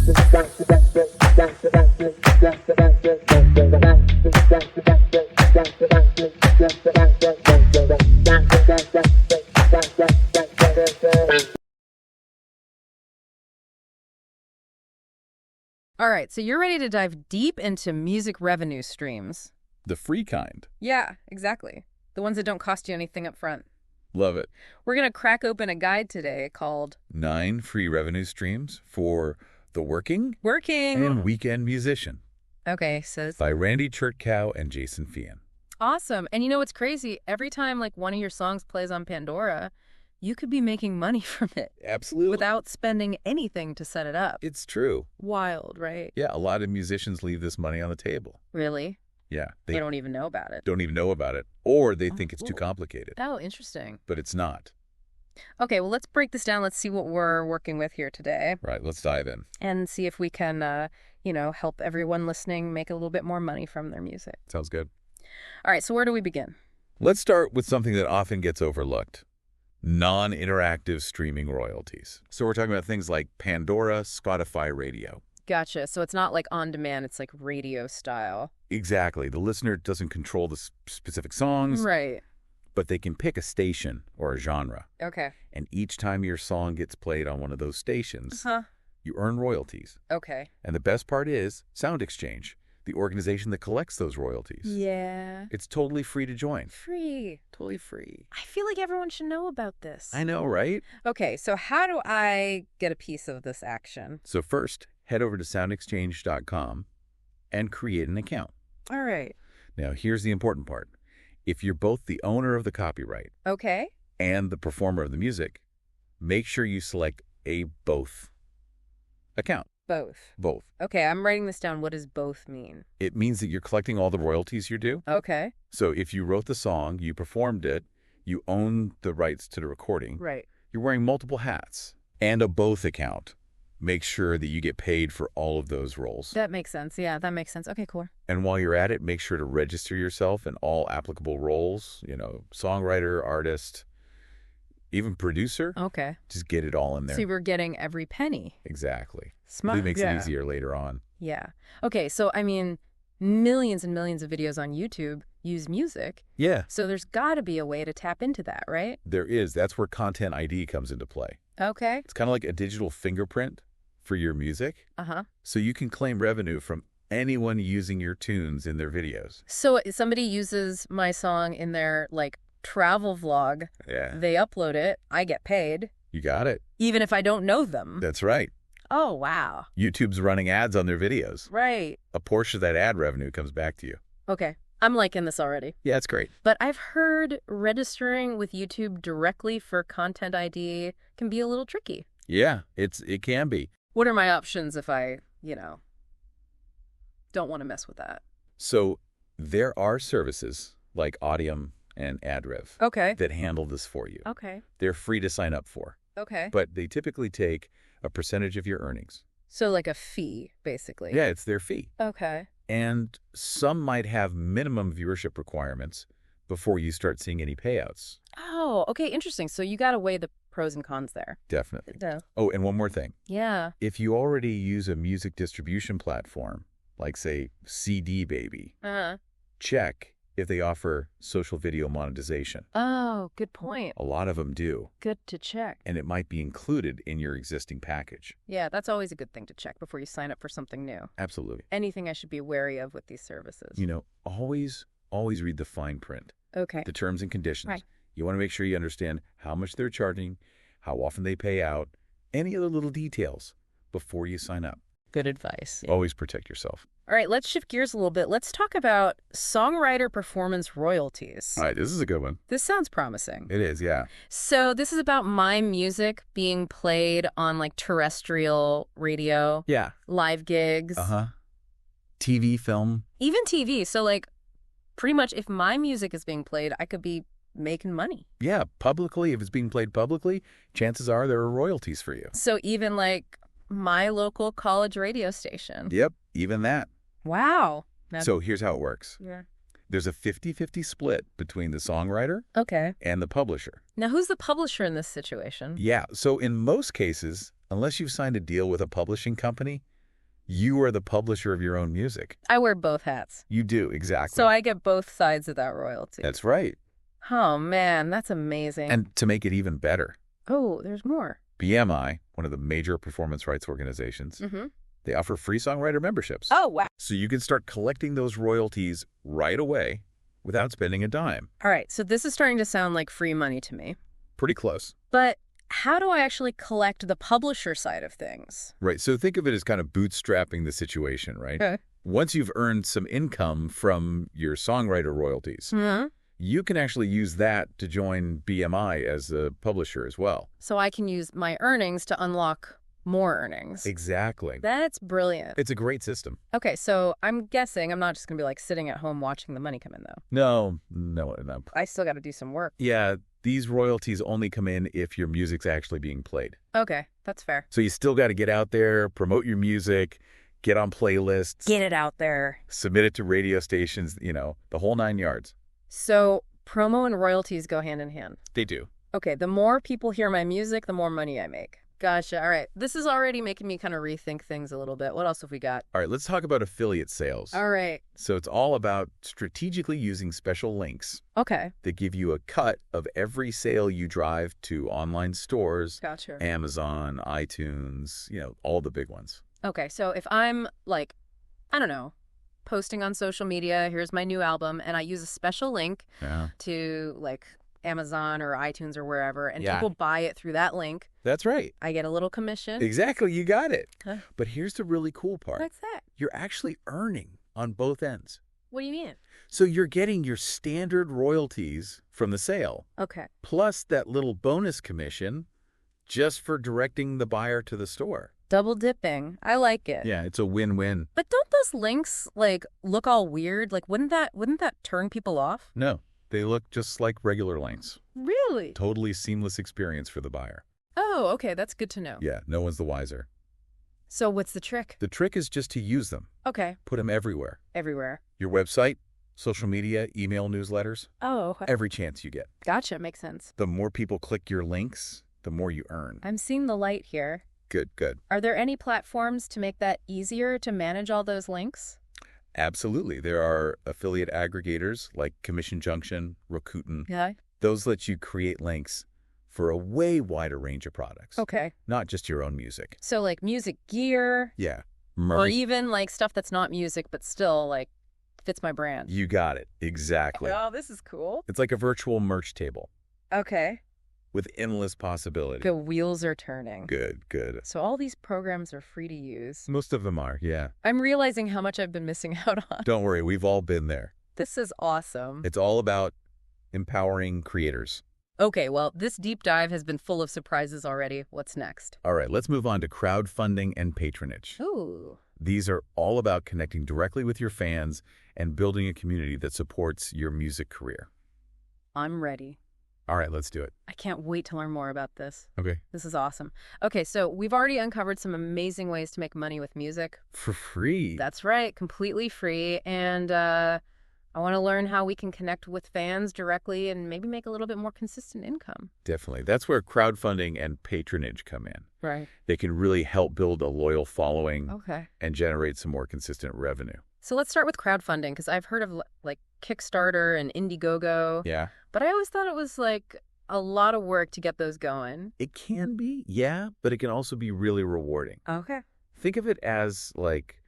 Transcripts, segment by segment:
All right, so you're ready to dive deep into music revenue streams. The free kind. Yeah, exactly. The ones that don't cost you anything up front. Love it. We're going to crack open a guide today called 9 free revenue streams for the working and weekend musician. Okay, so By Randy Chertkow and Jason Fian. Awesome. And you know what's crazy? Every time like one of your songs plays on Pandora, you could be making money from it. Absolutely. Without spending anything to set it up. It's true. Wild, right? Yeah, a lot of musicians leave this money on the table. Really? Yeah. They don't even know about it. Don't even know about it. Or they think it's too complicated. Oh, interesting. But it's not. Okay, well, let's break this down. Let's see what we're working with here today. Right, let's dive in. And see if we can, help everyone listening make a little bit more money from their music. Sounds good. All right, so where do we begin? Let's start with something that often gets overlooked. Non-interactive streaming royalties. So we're talking about things like Pandora, Spotify, radio. Gotcha. So it's not like on demand, it's like radio style. Exactly. The listener doesn't control the specific songs. Right. But they can pick a station or a genre. Okay. And each time your song gets played on one of those stations, you earn royalties. Okay. And the best part is Sound Exchange, the organization that collects those royalties. Yeah. It's totally free to join. Free. Totally free. I feel like everyone should know about this. I know, right? Okay, so how do I get a piece of this action? So first, head over to soundexchange.com and create an account. All right. Now, here's the important part. If you're both the owner of the copyright and the performer of the music, make sure you select a both account. Both. Okay, I'm writing this down. What does both mean? It means that you're collecting all the royalties you're due. Okay. So if you wrote the song, you performed it, you own the rights to the recording. Right. You're wearing multiple hats. And a both account. Make sure that you get paid for all of those roles. That makes sense. Yeah, that makes sense. Okay, cool. And while you're at it, make sure to register yourself in all applicable roles, songwriter, artist, even producer. Okay. Just get it all in there. So we're getting every penny. Exactly. Smart. It makes it easier later on. Yeah. Okay, so I mean, millions and millions of videos on YouTube use music. Yeah. So there's got to be a way to tap into that, right? There is. That's where Content ID comes into play. Okay. It's kind of like a digital fingerprint for your music. So you can claim revenue from anyone using your tunes in their videos. So if somebody uses my song in their travel vlog, they upload it, I get paid. You got it. Even if I don't know them. That's right. Oh, wow. YouTube's running ads on their videos. Right. A portion of that ad revenue comes back to you. Okay. I'm liking this already. Yeah, it's great. But I've heard registering with YouTube directly for Content ID can be a little tricky. Yeah, it can be. What are my options if I, don't want to mess with that? So there are services like Audium and AdRev that handle this for you. Okay. They're free to sign up for. Okay. But they typically take a percentage of your earnings. So like a fee, basically. Yeah, it's their fee. Okay. And some might have minimum viewership requirements before you start seeing any payouts. Oh, okay, interesting. So you got to weigh the pros and cons there. Definitely. Duh. Oh, and one more thing. Yeah. If you already use a music distribution platform, like say CD Baby, check if they offer social video monetization. Oh, good point. A lot of them do. Good to check. And it might be included in your existing package. Yeah, that's always a good thing to check before you sign up for something new. Absolutely. Anything I should be wary of with these services? Always read the fine print. Okay. The terms and conditions. Right. You want to make sure you understand how much they're charging, how often they pay out, any other little details before you sign up. Good advice. Always protect yourself. All right, let's shift gears a little bit. Let's talk about songwriter performance royalties. All right, this is a good one. This sounds promising. It is, yeah. So this is about my music being played on terrestrial radio. Yeah. Live gigs. TV, film. Even TV. So pretty much if my music is being played, I could be making money. Yeah, publicly. If it's being played publicly, chances are there are royalties for you. So even my local college radio station. Yep, even that. Wow. So here's how it works. Yeah. There's a 50-50 split between the songwriter and the publisher. Now, who's the publisher in this situation? Yeah, so in most cases, unless you've signed a deal with a publishing company, you are the publisher of your own music. I wear both hats. You do, exactly. So I get both sides of that royalty. That's right. Oh, man, that's amazing. And to make it even better. Oh, there's more. BMI, one of the major performance rights organizations, they offer free songwriter memberships. Oh, wow. So you can start collecting those royalties right away without spending a dime. All right, so this is starting to sound like free money to me. Pretty close. But how do I actually collect the publisher side of things? Right, so think of it as kind of bootstrapping the situation, right? Okay. Once you've earned some income from your songwriter royalties, you can actually use that to join BMI as a publisher as well. So I can use my earnings to unlock more earnings. Exactly. That's brilliant. It's a great system. Okay, so I'm guessing I'm not just going to be like sitting at home watching the money come in, though. No. I still got to do some work. Yeah, these royalties only come in if your music's actually being played. Okay, that's fair. So you still got to get out there, promote your music, get on playlists. Get it out there. Submit it to radio stations, the whole 9 yards. So promo and royalties go hand in hand. They do. Okay, the more people hear my music, the more money I make. Gotcha. All right. This is already making me kind of rethink things a little bit. What else have we got? All right, let's talk about affiliate sales. All right. So it's all about strategically using special links. Okay. That give you a cut of every sale you drive to online stores. Gotcha. Amazon, iTunes, all the big ones. Okay, so if I'm like, I don't know, posting on social media, here's my new album, and I use a special link to like Amazon or iTunes or wherever, and people buy it through that link. That's right. I get a little commission. Exactly, you got it. But here's the really cool part. What's that? You're actually earning on both ends. What do you mean? So you're getting your standard royalties from the sale. Okay. Plus that little bonus commission just for directing the buyer to the store. Double dipping. I like it. Yeah, it's a win-win. But don't those links like look all weird? Like wouldn't that turn people off? No. They look just like regular links. Really? Totally seamless experience for the buyer. Oh, okay. That's good to know. Yeah, no one's the wiser. So what's the trick? The trick is just to use them. Okay. Put them everywhere. Everywhere. Your website, social media, email newsletters. Oh. Every chance you get. Gotcha. Makes sense. The more people click your links, the more you earn. I'm seeing the light here. Good. Are there any platforms to make that easier to manage all those links? Absolutely. There are affiliate aggregators like Commission Junction, Rakuten. Yeah. Those let you create links for a way wider range of products. Okay. Not just your own music. So like music gear. Yeah. Or even like stuff that's not music but still like fits my brand. You got it. Exactly. Oh, this is cool. It's like a virtual merch table. Okay. With endless possibility. The wheels are turning. Good. So all these programs are free to use. Most of them are, yeah. I'm realizing how much I've been missing out on. Don't worry, we've all been there. This is awesome. It's all about empowering creators. Okay, well, this deep dive has been full of surprises already. What's next? All right, let's move on to crowdfunding and patronage. Ooh. These are all about connecting directly with your fans and building a community that supports your music career. I'm ready. All right, let's do it. I can't wait to learn more about this. Okay. This is awesome. Okay, so we've already uncovered some amazing ways to make money with music. For free. That's right, completely free. And I want to learn how we can connect with fans directly and maybe make a little bit more consistent income. Definitely. That's where crowdfunding and patronage come in. Right. They can really help build a loyal following Okay. and generate some more consistent revenue. So let's start with crowdfunding because I've heard of like Kickstarter and Indiegogo. Yeah. But I always thought it was like a lot of work to get those going. It can be, yeah, but it can also be really rewarding. Okay. Think of it as like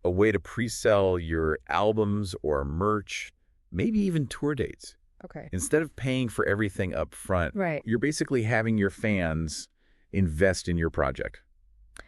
a way to pre-sell your albums or merch, maybe even tour dates. Okay. Instead of paying for everything up front, right, you're basically having your fans invest in your project.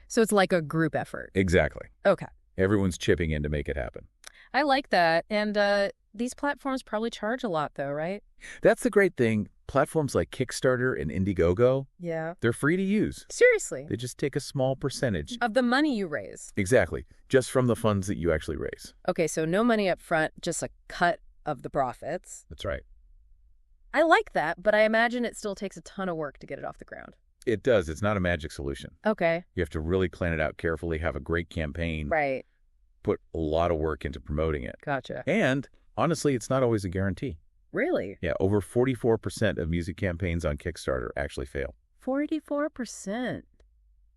So it's like a group effort. Exactly. Okay. Everyone's chipping in to make it happen. I like that. And these platforms probably charge a lot though, right? That's the great thing. Platforms like Kickstarter and Indiegogo, yeah, they're free to use. Seriously? They just take a small percentage. Of the money you raise? Exactly. Just from the funds that you actually raise. Okay, so no money up front, just a cut of the profits. That's right. I like that, but I imagine it still takes a ton of work to get it off the ground. It does. It's not a magic solution. Okay. You have to really plan it out carefully, have a great campaign. Right. Put a lot of work into promoting it. Gotcha. And honestly, it's not always a guarantee. Really? Yeah, over 44% of music campaigns on Kickstarter actually fail. 44%.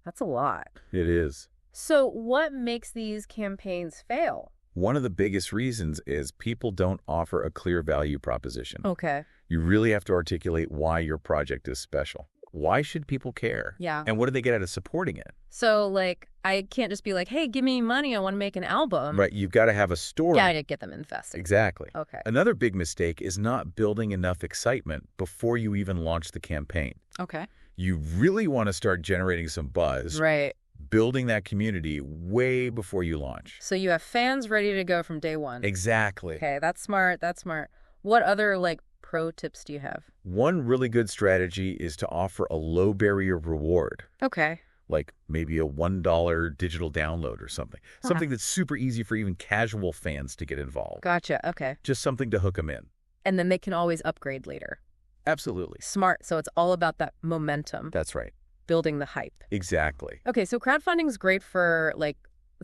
That's a lot. It is. So what makes these campaigns fail? One of the biggest reasons is people don't offer a clear value proposition. Okay. You really have to articulate why your project is special. Why should people care? Yeah. And what do they get out of supporting it? So, like, I can't just be like, hey, give me money, I want to make an album. Right, you've got to have a story. Got to get them invested. Exactly. Okay. Another big mistake is not building enough excitement before you even launch the campaign. Okay. You really want to start generating some buzz. Right. Building that community way before you launch. So you have fans ready to go from day one. Exactly. Okay, that's smart. That's smart. What other, like, pro tips do you have? One really good strategy is to offer a low barrier reward. Okay. Like maybe a $1 digital download or something. Something that's super easy for even casual fans to get involved. Gotcha. Okay. Just something to hook them in. And then they can always upgrade later. Absolutely. Smart. So it's all about that momentum. That's right. Building the hype. Exactly. Okay, so crowdfunding is great for, like,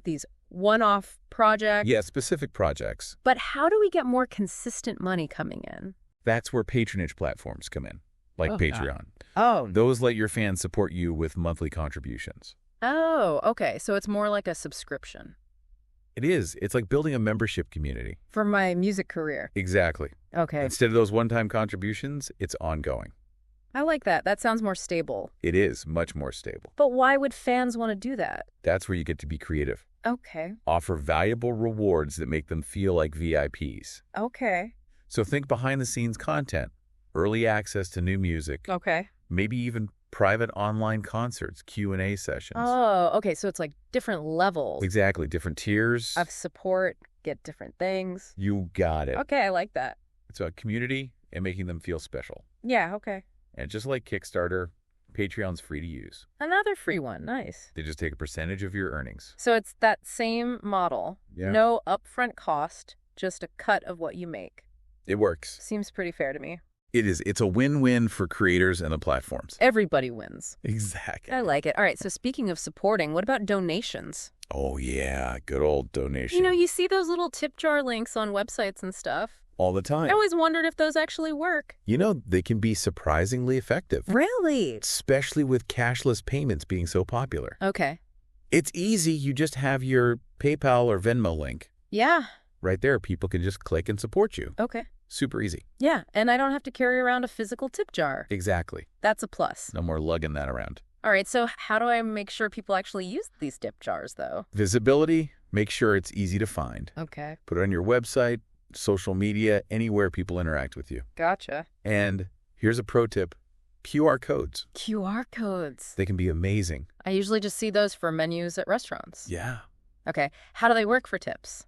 these one-off projects. Yeah, specific projects. But how do we get more consistent money coming in? That's where patronage platforms come in, like Patreon. Oh. Those let your fans support you with monthly contributions. Oh, okay. So it's more like a subscription. It is. It's like building a membership community. For my music career. Exactly. Okay. Instead of those one-time contributions, it's ongoing. I like that. That sounds more stable. It is much more stable. But why would fans want to do that? That's where you get to be creative. Okay. Offer valuable rewards that make them feel like VIPs. Okay. So think behind-the-scenes content, early access to new music, Okay. maybe even private online concerts, Q&A sessions. Oh, okay. So it's like different levels. Exactly. Different tiers. Of support, get different things. You got it. Okay, I like that. It's about community and making them feel special. Yeah, okay. And just like Kickstarter, Patreon's free to use. Another free one. Nice. They just take a percentage of your earnings. So it's that same model. Yeah. No upfront cost, just a cut of what you make. It works. Seems pretty fair to me. It is. It's a win-win for creators and the platforms. Everybody wins. Exactly. I like it. All right, so speaking of supporting, what about donations? Oh, yeah. Good old donation. You know, you see those little tip jar links on websites and stuff. All the time. I always wondered if those actually work. You know, they can be surprisingly effective. Really? Especially with cashless payments being so popular. Okay. It's easy. You just have your PayPal or Venmo link. Yeah. Right there. People can just click and support you. Okay. Super easy. Yeah, and I don't have to carry around a physical tip jar. Exactly. That's a plus. No more lugging that around. All right, so how do I make sure people actually use these tip jars, though? Visibility, make sure it's easy to find. Okay. Put it on your website, social media, anywhere people interact with you. Gotcha. And here's a pro tip, QR codes. QR codes. They can be amazing. I usually just see those for menus at restaurants. Yeah. Okay, how do they work for tips?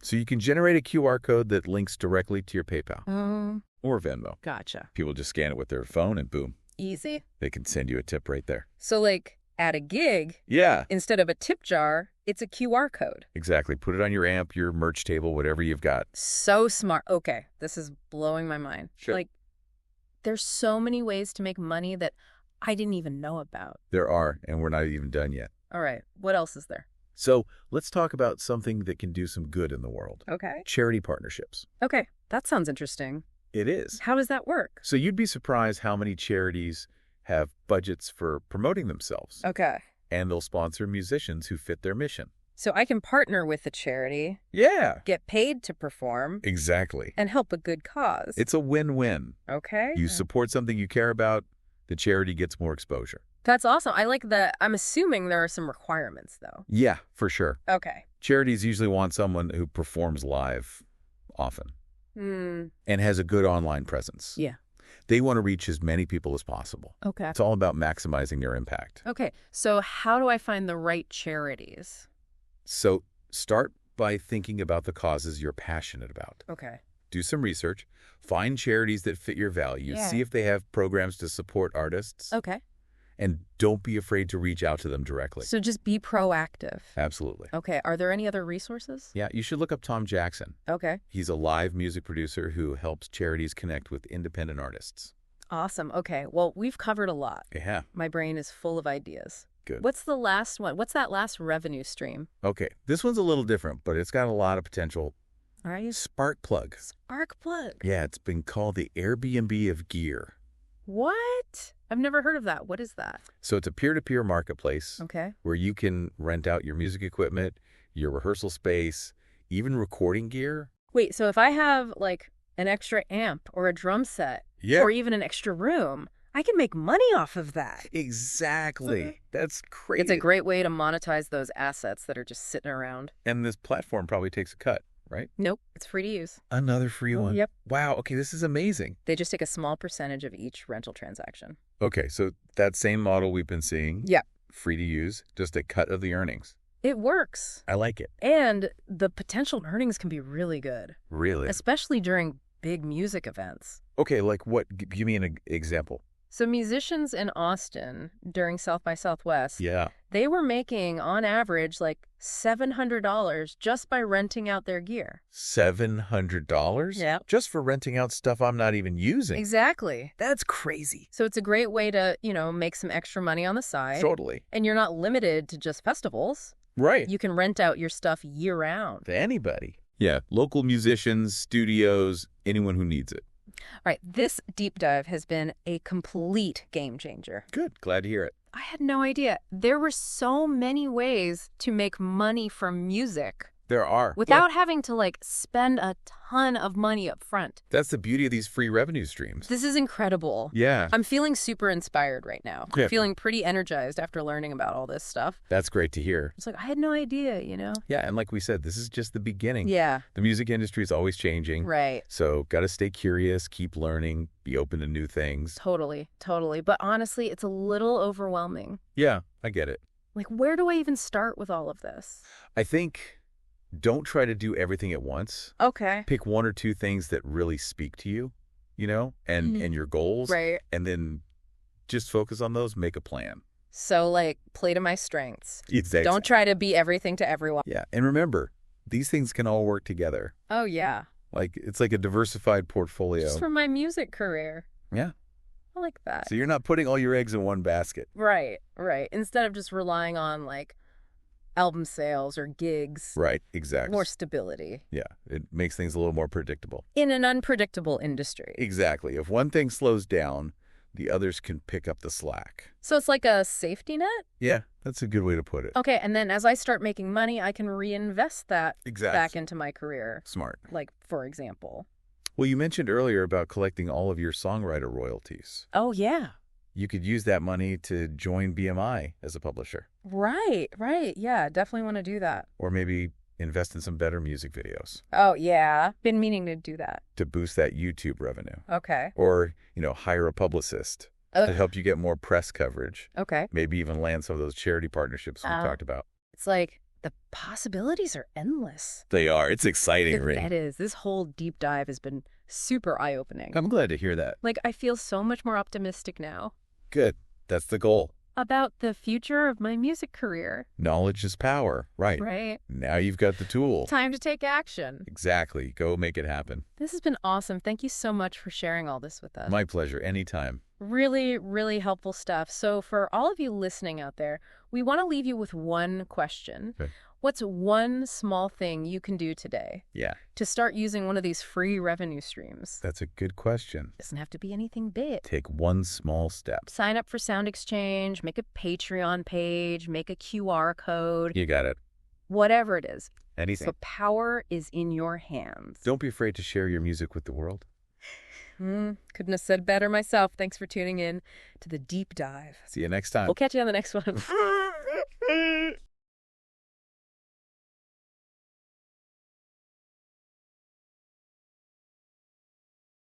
So you can generate a QR code that links directly to your PayPal or Venmo. Gotcha. People just scan it with their phone and boom. Easy. They can send you a tip right there. So, like, at a gig, yeah, instead of a tip jar, it's a QR code. Exactly. Put it on your amp, your merch table, whatever you've got. So smart. Okay, this is blowing my mind. Sure. Like, there's so many ways to make money that I didn't even know about. There are, and we're not even done yet. All right, what else is there? So let's talk about something that can do some good in the world. Okay. Charity partnerships. Okay, that sounds interesting. It is. How does that work? So you'd be surprised how many charities have budgets for promoting themselves. Okay. And they'll sponsor musicians who fit their mission. So I can partner with a charity. Yeah. Get paid to perform. Exactly. And help a good cause. It's a win-win. Okay. You support something you care about, the charity gets more exposure. That's awesome. I like that. I'm assuming there are some requirements, though. Yeah, for sure. Okay. Charities usually want someone who performs live often and has a good online presence. Yeah. They want to reach as many people as possible. Okay. It's all about maximizing their impact. Okay. So how do I find the right charities? So start by thinking about the causes you're passionate about. Okay. Do some research. Find charities that fit your values. Yeah. See if they have programs to support artists. Okay. And don't be afraid to reach out to them directly. So just be proactive. Absolutely. Okay. Are there any other resources? Yeah, you should look up Tom Jackson. Okay. He's a live music producer who helps charities connect with independent artists. Awesome. Okay. Well, we've covered a lot. Yeah. My brain is full of ideas. Good. What's the last one? What's that last revenue stream? Okay. This one's a little different, but it's got a lot of potential. All right. Spark plug. Spark plug. Yeah, it's been called the Airbnb of gear. What? I've never heard of that. What is that? So it's a peer-to-peer marketplace. Okay. Where you can rent out your music equipment, your rehearsal space, even recording gear. Wait, so if I have like an extra amp or a drum set or even an extra room, I can make money off of that. Exactly. That's crazy. It's a great way to monetize those assets that are just sitting around. And this platform probably takes a cut, right? Nope. It's free to use. Another free one. Yep. Wow. Okay, this is amazing. They just take a small percentage of each rental transaction. Okay, so that same model we've been seeing. Yep. Free to use, just a cut of the earnings. It works. I like it. And the potential earnings can be really good. Really? Especially during big music events. Okay, like what? Give me an example. So musicians in Austin during South by Southwest, they were making, on average, like $700 just by renting out their gear. $700? Yeah. Just for renting out stuff I'm not even using. Exactly. That's crazy. So it's a great way to, make some extra money on the side. Totally. And you're not limited to just festivals. Right. You can rent out your stuff year-round. To anybody. Yeah, local musicians, studios, anyone who needs it. All right, this deep dive has been a complete game changer. Good. Glad to hear it. I had no idea. There were so many ways to make money from music. There are. Without having to, spend a ton of money up front. That's the beauty of these free revenue streams. This is incredible. Yeah. I'm feeling super inspired right now. I'm feeling pretty energized after learning about all this stuff. That's great to hear. It's like, I had no idea, Yeah, and like we said, this is just the beginning. Yeah. The music industry is always changing. Right. So got to stay curious, keep learning, be open to new things. Totally. But honestly, it's a little overwhelming. Yeah, I get it. Where do I even start with all of this? I think don't try to do everything at once. Okay. Pick one or two things that really speak to you, and your goals. Right. And then just focus on those, make a plan. So, play to my strengths. Exactly. Don't try to be everything to everyone. Yeah. And remember, these things can all work together. Oh, yeah. It's like a diversified portfolio. Just for my music career. Yeah. I like that. So you're not putting all your eggs in one basket. Right. Instead of just relying on, album sales or gigs. Right, exactly. More stability. Yeah, it makes things a little more predictable. In an unpredictable industry. Exactly. If one thing slows down, the others can pick up the slack. So it's like a safety net? Yeah, that's a good way to put it. Okay, and then as I start making money, I can reinvest that back into my career. Smart. For example. Well, you mentioned earlier about collecting all of your songwriter royalties. Oh, yeah. You could use that money to join BMI as a publisher. Right. Yeah, definitely want to do that. Or maybe invest in some better music videos. Oh, yeah. Been meaning to do that. To boost that YouTube revenue. Okay. Or, hire a publicist to help you get more press coverage. Okay. Maybe even land some of those charity partnerships we talked about. It's like the possibilities are endless. They are. It's exciting, Ray. It is. This whole deep dive has been super eye-opening. I'm glad to hear that. I feel so much more optimistic now. Good. That's the goal. About the future of my music career. Knowledge is power. Right. Right. Now you've got the tool. Time to take action. Exactly. Go make it happen. This has been awesome. Thank you so much for sharing all this with us. My pleasure. Anytime. Really, really helpful stuff. So for all of you listening out there, we want to leave you with one question. Okay. What's one small thing you can do today to start using one of these free revenue streams? That's a good question. Doesn't have to be anything big. Take one small step. Sign up for Sound Exchange, make a Patreon page, make a QR code. You got it. Whatever it is. Anything. So power is in your hands. Don't be afraid to share your music with the world. Couldn't have said better myself. Thanks for tuning in to the deep dive. See you next time. We'll catch you on the next one.